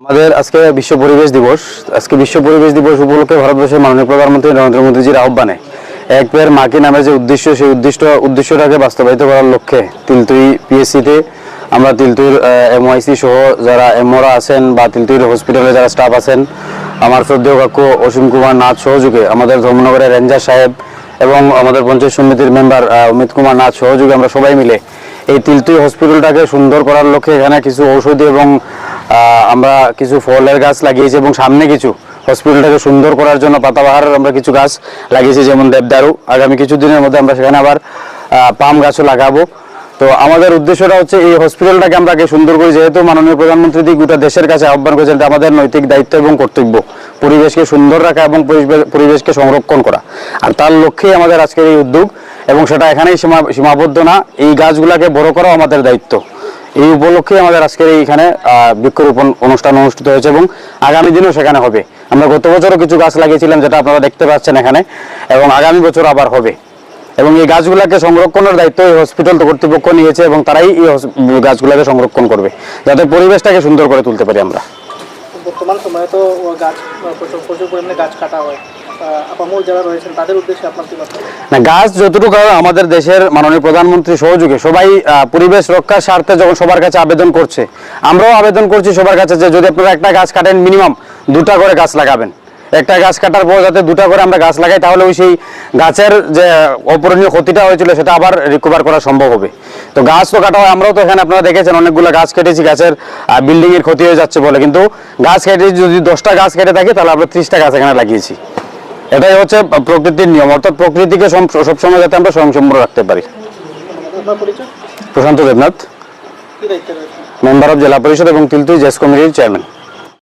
আমাদের আজকে বিশ্ব পরিবেশ দিবস। আজকে বিশ্ব পরিবেশ দিবস উপলক্ষে ভারতবর্ষের মাননীয় প্রধানমন্ত্রী নরেন্দ্র মোদীজির আহ্বানে এক পেয়ার মাকে নামের যে উদ্দেশ্য, সেই উদ্দেশ্যটাকে বাস্তবায়িত করার লক্ষ্যে তিলতুই পিএসসিতে আমরা তিলতুইর এমওআইসি সহ যারা এমওরা আছেন বা তিলতুইর হসপিটালে যারা স্টাফ আছেন, আমার শ্রদ্ধেয় কাকু অসীম কুমার নাথ সহযোগে আমাদের ধর্মনগরের রেঞ্জার সাহেব এবং আমাদের পঞ্চায়েত সমিতির মেম্বার অমিত কুমার নাথ সহযোগে আমরা সবাই মিলে এই তিলতুই হসপিটালটাকে সুন্দর করার লক্ষ্যে এখানে কিছু ঔষধি এবং আমরা কিছু ফলের গাছ লাগিয়েছি এবং সামনে কিছু হসপিটালটাকে সুন্দর করার জন্য পাতাবাহারের আমরা কিছু গাছ লাগিয়েছি, যেমন দেবদারু। আগামী কিছু দিনের মধ্যে আমরা সেখানে আবার পাম গাছও লাগাবো। তো আমাদের উদ্দেশ্যটা হচ্ছে এই হসপিটালটাকে আমরা আগে সুন্দর করি, যেহেতু মাননীয় প্রধানমন্ত্রী গোটা দেশের কাছে আহ্বান করেছেন যে আমাদের নৈতিক দায়িত্ব এবং কর্তব্য পরিবেশকে সুন্দর রাখা এবং পরিবেশকে সংরক্ষণ করা, আর তার লক্ষ্যেই আমাদের আজকের এই উদ্যোগ। এবং সেটা এখানেই সীমাবদ্ধ না, এই গাছগুলাকে বড় করাও আমাদের দায়িত্ব। এই উপলক্ষে আমাদের আজকের এইখানে বৃক্ষরোপণ অনুষ্ঠান অনুষ্ঠিত হয়েছে এবং আগামী দিনেও সেখানে হবে। আমরা গত বছরও কিছু গাছ লাগিয়েছিলাম, যেটা আপনারা দেখতে পাচ্ছেন এখানে, এবং আগামী বছর আবার হবে। এবং এই গাছগুলোকে সংরক্ষণের দায়িত্ব এই হসপিটাল কর্তৃপক্ষ নিয়েছে এবং তারাই এই গাছগুলোকে সংরক্ষণ করবে, যাতে পরিবেশটাকে সুন্দর করে তুলতে পারি আমরা। বর্তমান সময়ে তো গাছ প্রচুর পরিমাণে গাছ কাটা হয়, আপামর যারা রয়েছেন তাদের উদ্দেশ্যে আপনার কি কথা? না, গাছ যতটুকু আমাদের দেশের মাননীয় প্রধানমন্ত্রী সহযোগে সবাই পরিবেশ রক্ষার স্বার্থে যখন সবার কাছে আবেদন করছে, আমরাও আবেদন করছি সবার কাছে যে যদি আপনারা একটা গাছ কাটেন মিনিমাম 2টা করে গাছ লাগাবেন। একটা গাছ কাটার পর যাতে 2টা করে আমরা গাছ লাগাই, তাহলে ওই সেই গাছের যে অপূরণীয় ক্ষতিটা হয়েছিল সেটা আবার রিকভার করা সম্ভব হবে। তো গাছ তো কাটা হয়, আমরাও তো এখানে আপনারা দেখেছেন অনেকগুলো গাছ কেটেছি, গাছের বিল্ডিং এর ক্ষতি হয়ে যাচ্ছে বলে, কিন্তু গাছ কেটে যদি 10টা গাছ কেটে থাকি তাহলে আমরা 30টা গাছ এখানে লাগিয়েছি। এটাই হচ্ছে প্রকৃতির নিয়ম, অর্থাৎ প্রকৃতিকে সবসময় যাতে আমরা স্বয়ংসম্পূর্ণ রাখতে পারি। প্রশান্ত দেবনাথ, মেম্বার অফ জেলা পরিষদ এবং তিলতুই জেস কমিটির চেয়ারম্যান।